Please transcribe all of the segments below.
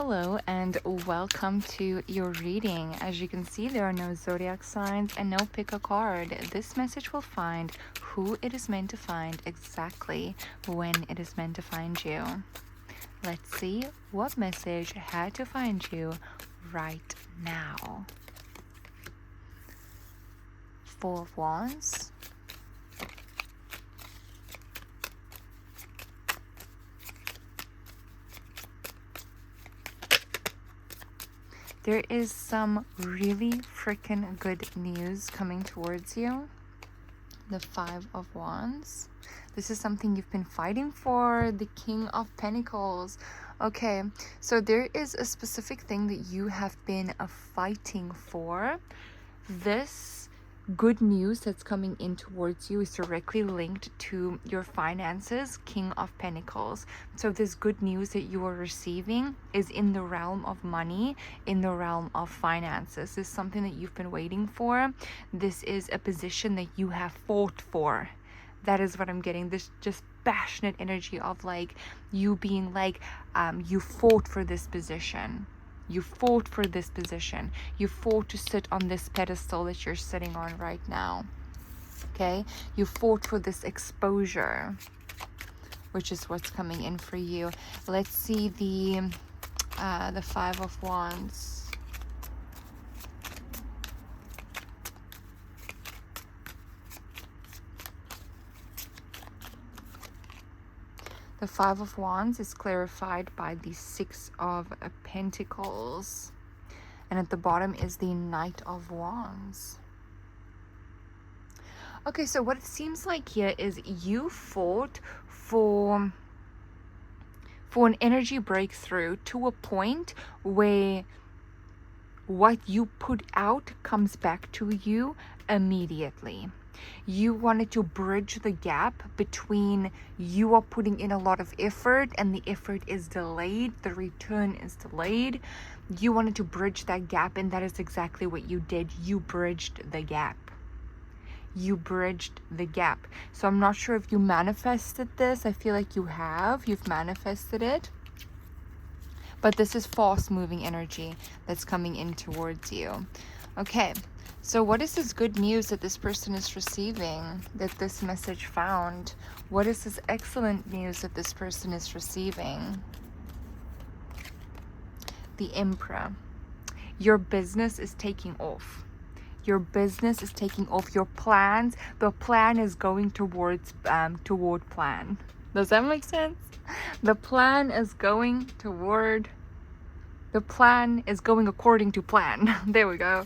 Hello and welcome to your reading. As you can see, there are no zodiac signs and no pick a card. This message will find who it is meant to find exactly when it is meant to find you. Let's see what message had to find you right now. Four of Wands. There is some really freaking good news coming towards you. The Five of Wands. This is something you've been fighting for. The King of Pentacles. Okay, so there is a specific thing that you have been fighting for. This good news that's coming in towards you is directly linked to your finances, King of Pentacles. So this good news that you are receiving is in the realm of money, in the realm of finances. This is something that you've been waiting for. This is a position that you have fought for. That is what I'm getting. This just passionate energy of like you being like you fought for this position. You fought for this position. You fought to sit on this pedestal that you're sitting on right now. Okay? You fought for this exposure, which is what's coming in for you. Let's see the Five of Wands. The Five of Wands is clarified by the Six of Pentacles. And at the bottom is the Knight of Wands. Okay, so what it seems like here is you fought for an energy breakthrough to a point where what you put out comes back to you immediately. You wanted to bridge the gap between you are putting in a lot of effort and the effort is delayed, the return is delayed. You wanted to bridge that gap, and that is exactly what you did. You bridged the gap. You bridged the gap. So I'm not sure if you manifested this. I feel like you have. You've manifested it. But this is fast moving energy that's coming in towards you. Okay. So what is this good news that this person is receiving, that this message found? What is this excellent news that this person is receiving? The Emperor. Your business is taking off. Your business is taking off. Your plans, the plan is going toward plan. Does that make sense? The plan is going according to plan. There we go.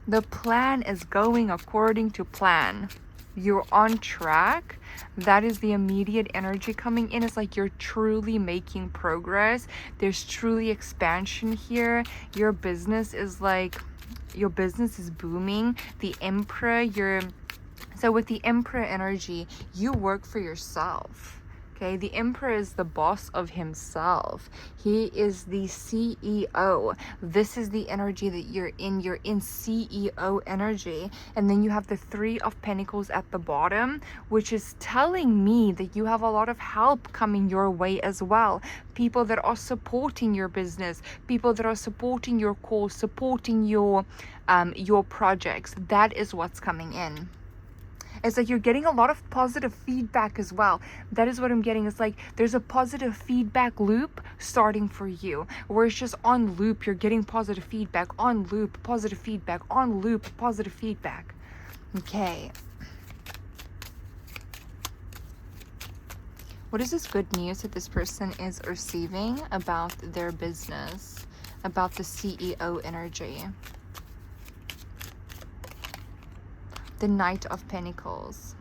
The plan is going according to plan. You're on track. That is the immediate energy coming in. It's like you're truly making progress. There's truly expansion here. Your business is booming. The Emperor, so with the Emperor energy, you work for yourself. Okay, the Emperor is the boss of himself. He is the CEO. This is the energy that you're in. You're in CEO energy. And then you have the Three of Pentacles at the bottom, which is telling me that you have a lot of help coming your way as well. People that are supporting your business, people that are supporting your cause, supporting your projects. That is what's coming in. It's like you're getting a lot of positive feedback as well. That is what I'm getting. It's like there's a positive feedback loop starting for you, where it's just on loop. You're getting positive feedback, on loop, positive feedback, on loop, positive feedback. Okay. What is this good news that this person is receiving about their business, about the CEO energy? The Knight of Pentacles.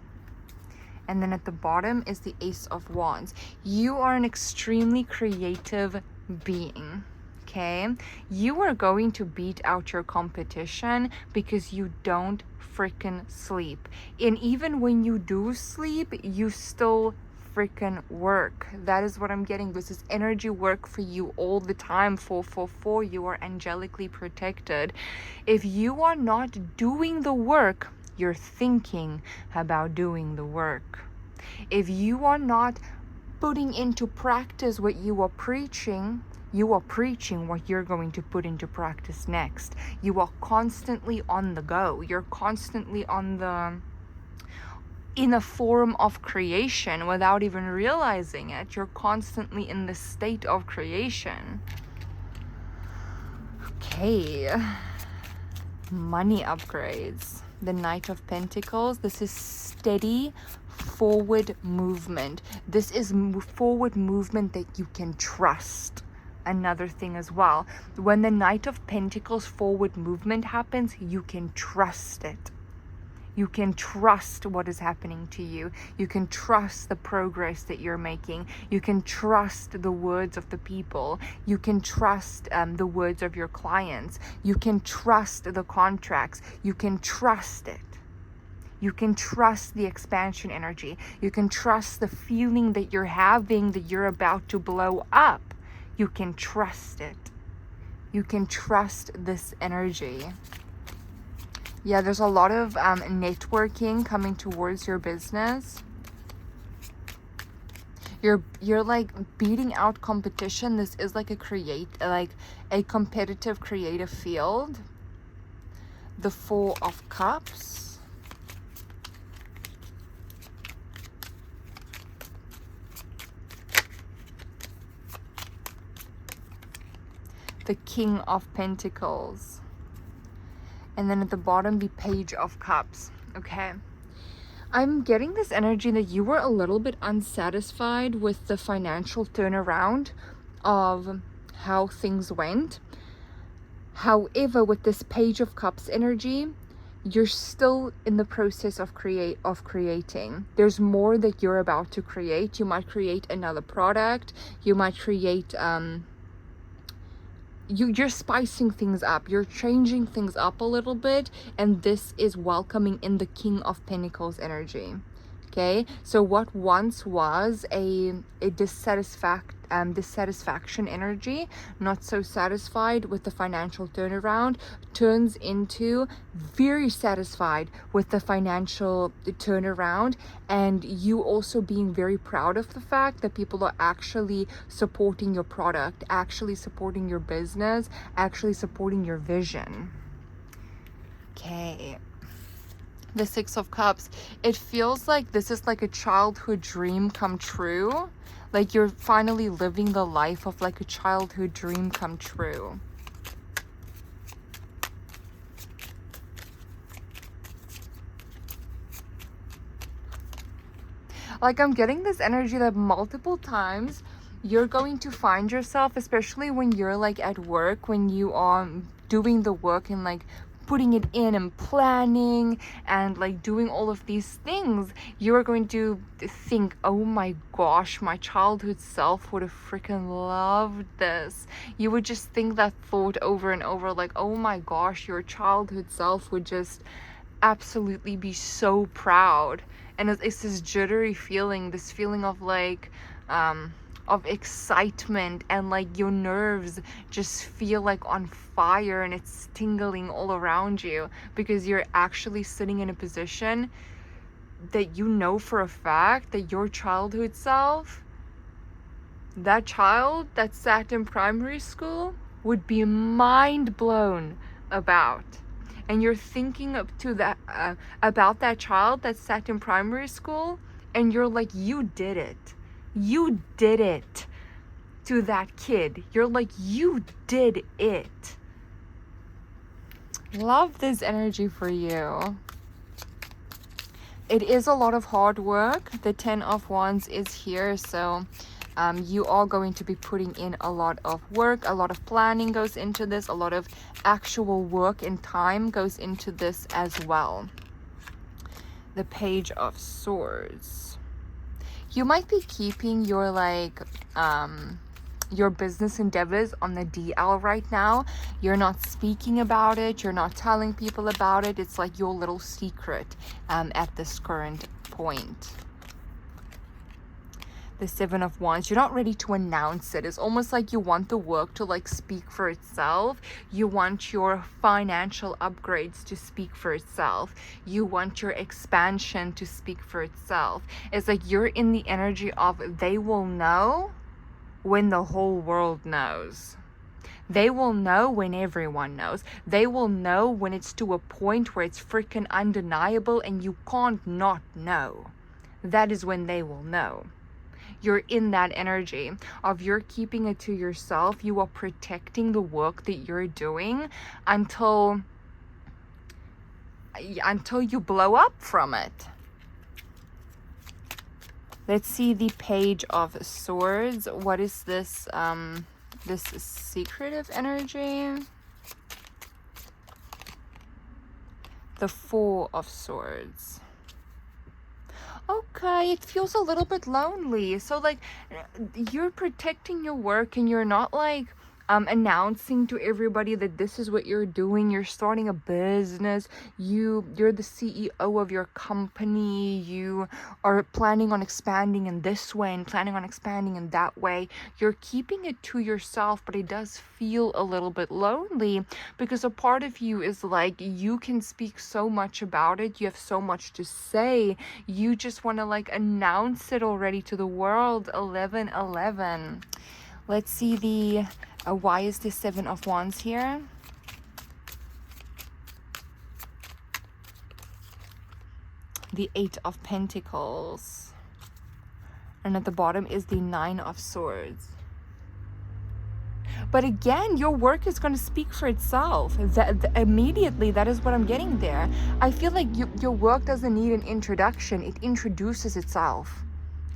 And then at the bottom is the Ace of Wands. You are an extremely creative being. Okay? You are going to beat out your competition because you don't freaking sleep. And even when you do sleep, you still freaking work. That is what I'm getting. This is energy work for you all the time. 444, you are angelically protected. If you are not doing the work, you're thinking about doing the work. If you are not putting into practice what you are preaching, you are preaching what you're going to put into practice next. You are constantly on the go. You're constantly in a form of creation without even realizing it. You're constantly in the state of creation. Okay. Money upgrades. The Knight of Pentacles. This is steady forward movement. This is forward movement that you can trust. Another thing as well. When the Knight of Pentacles forward movement happens, you can trust it. You can trust what is happening to you. You can trust the progress that you're making. You can trust the words of the people. You can trust the words of your clients. You can trust the contracts. You can trust it. You can trust the expansion energy. You can trust the feeling that you're having that you're about to blow up. You can trust it. You can trust this energy. Yeah, there's a lot of networking coming towards your business. You're like beating out competition. This is like a competitive creative field. The Four of Cups. The King of Pentacles. And then at the bottom, the Page of Cups. Okay. I'm getting this energy that you were a little bit unsatisfied with the financial turnaround of how things went. However, with this Page of Cups energy, you're still in the process of creating. There's more that you're about to create. You might create another product. You might create... You're spicing things up, you're changing things up a little bit, and this is welcoming in the King of Pentacles energy. Okay, so what once was a dissatisfaction energy, not so satisfied with the financial turnaround, turns into very satisfied with the financial turnaround, and you also being very proud of the fact that people are actually supporting your product, actually supporting your business, actually supporting your vision. Okay. The Six of Cups. It feels like this is like a childhood dream come true. Like you're finally living the life of like a childhood dream come true. Like I'm getting this energy that multiple times you're going to find yourself, especially when you're like at work, when you are doing the work and like putting it in and planning and like doing all of these things, you're going to think, oh my gosh, my childhood self would have freaking loved this. You would just think that thought over and over, like, oh my gosh, your childhood self would just absolutely be so proud. And it's this jittery feeling, this feeling of like of excitement, and like your nerves just feel like on fire and it's tingling all around you, because you're actually sitting in a position that you know for a fact that your childhood self, that child that sat in primary school, would be mind blown about. And you're thinking about that child that sat in primary school, and you're like, you did it. You did it to that kid. You're like, you did it. Love this energy for you. It is a lot of hard work. The 10 of Wands is here, so you are going to be putting in a lot of work. A lot of planning goes into this. A lot of actual work and time goes into this as well. The Page of Swords. You might be keeping your like your business endeavors on the DL right now. You're not speaking about it. You're not telling people about it. It's like your little secret at this current point. The Seven of Wands. You're not ready to announce it. It's almost like you want the work to like speak for itself. You want your financial upgrades to speak for itself. You want your expansion to speak for itself. It's like you're in the energy of they will know when the whole world knows. They will know when everyone knows. They will know when it's to a point where it's freaking undeniable and you can't not know. That is when they will know. You're in that energy of you're keeping it to yourself. You are protecting the work that you're doing until you blow up from it. Let's see the Page of Swords. What is this this secretive energy? The Four of Swords. Okay, it feels a little bit lonely. So like you're protecting your work and you're not like announcing to everybody that this is what you're doing. You're starting a business. You're the CEO of your company. You are planning on expanding in this way and planning on expanding in that way. You're keeping it to yourself, but it does feel a little bit lonely because a part of you is like, you can speak so much about it. You have so much to say. You just want to like announce it already to the world. 1111. Let's see the why is the Seven of Wands here? The Eight of Pentacles. And at the bottom is the Nine of Swords. But again, your work is going to speak for itself. Immediately, that is what I'm getting there. I feel like your work doesn't need an introduction. It introduces itself.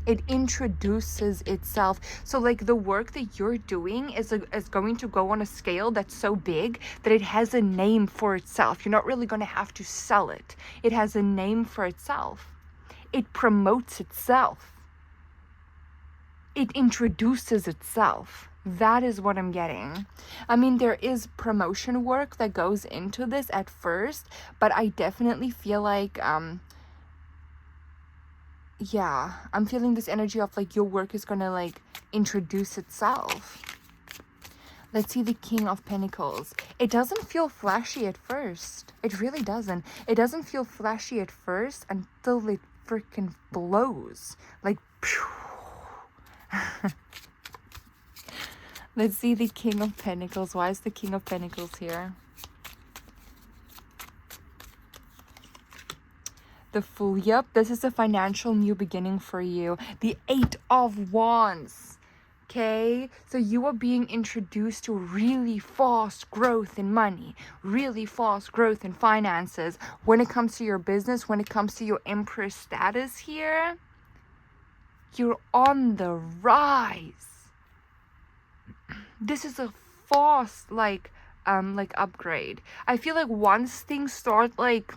It introduces itself. So like the work that you're doing is going to go on a scale that's so big that it has a name for itself. You're not really going to have to sell it. It has a name for itself. It promotes itself. It introduces itself. That is what I'm getting. I mean, there is promotion work that goes into this at first, but I definitely feel like yeah, I'm feeling this energy of like your work is gonna like introduce itself. Let's see the King of Pentacles. It doesn't feel flashy at first. It really doesn't. It doesn't feel flashy at first until it freaking blows. Like, let's see the King of Pentacles. Why is the King of Pentacles here? The Fool. Yep, this is a financial new beginning for you. The Eight of Wands. Okay, so you are being introduced to really fast growth in money, really fast growth in finances. When it comes to your business, when it comes to your Empress status here, you're on the rise. This is a fast like upgrade. I feel like once things start like,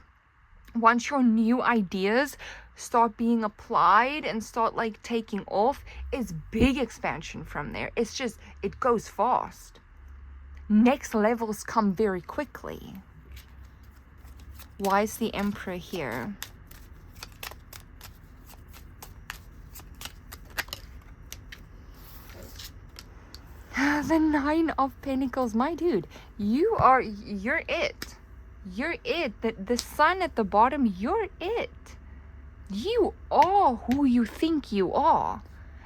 once your new ideas start being applied and start like taking off, it's big expansion from there. It's just, it goes fast. Next levels come very quickly. Why is the Emperor here? The Nine of Pentacles. My dude, you're it. You're it. The Sun at the bottom, you're it. You are who you think you are.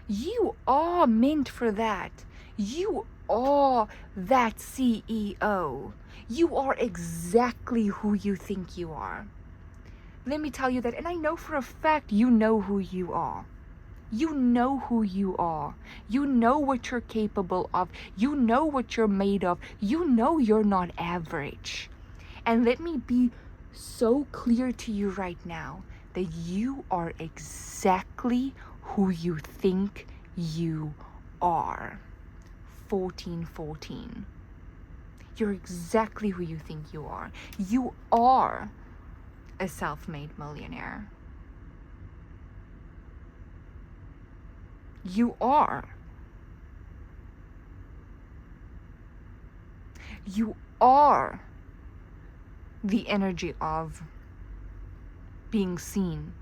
You are meant for that. You are that CEO. You are exactly who you think you are. Let me tell you that, and I know for a fact you know who you are. You know who you are. You know what you're capable of. You know what you're made of. You know you're not average. And let me be so clear to you right now that you are exactly who you think you are. 1414. You're exactly who you think you are. You are a self-made millionaire. You are. You are the energy of being seen.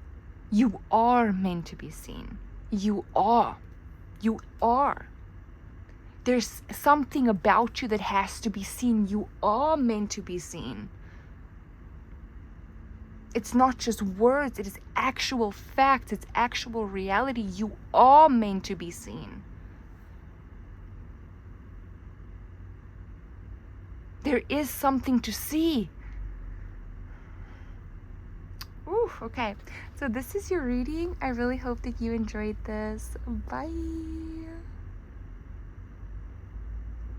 You are meant to be seen. You are. You are. There's something about you that has to be seen. You are meant to be seen. It's not just words, it is actual facts, it's actual reality. You are meant to be seen. There is something to see. Ooh, okay. So this is your reading. I really hope that you enjoyed this. Bye.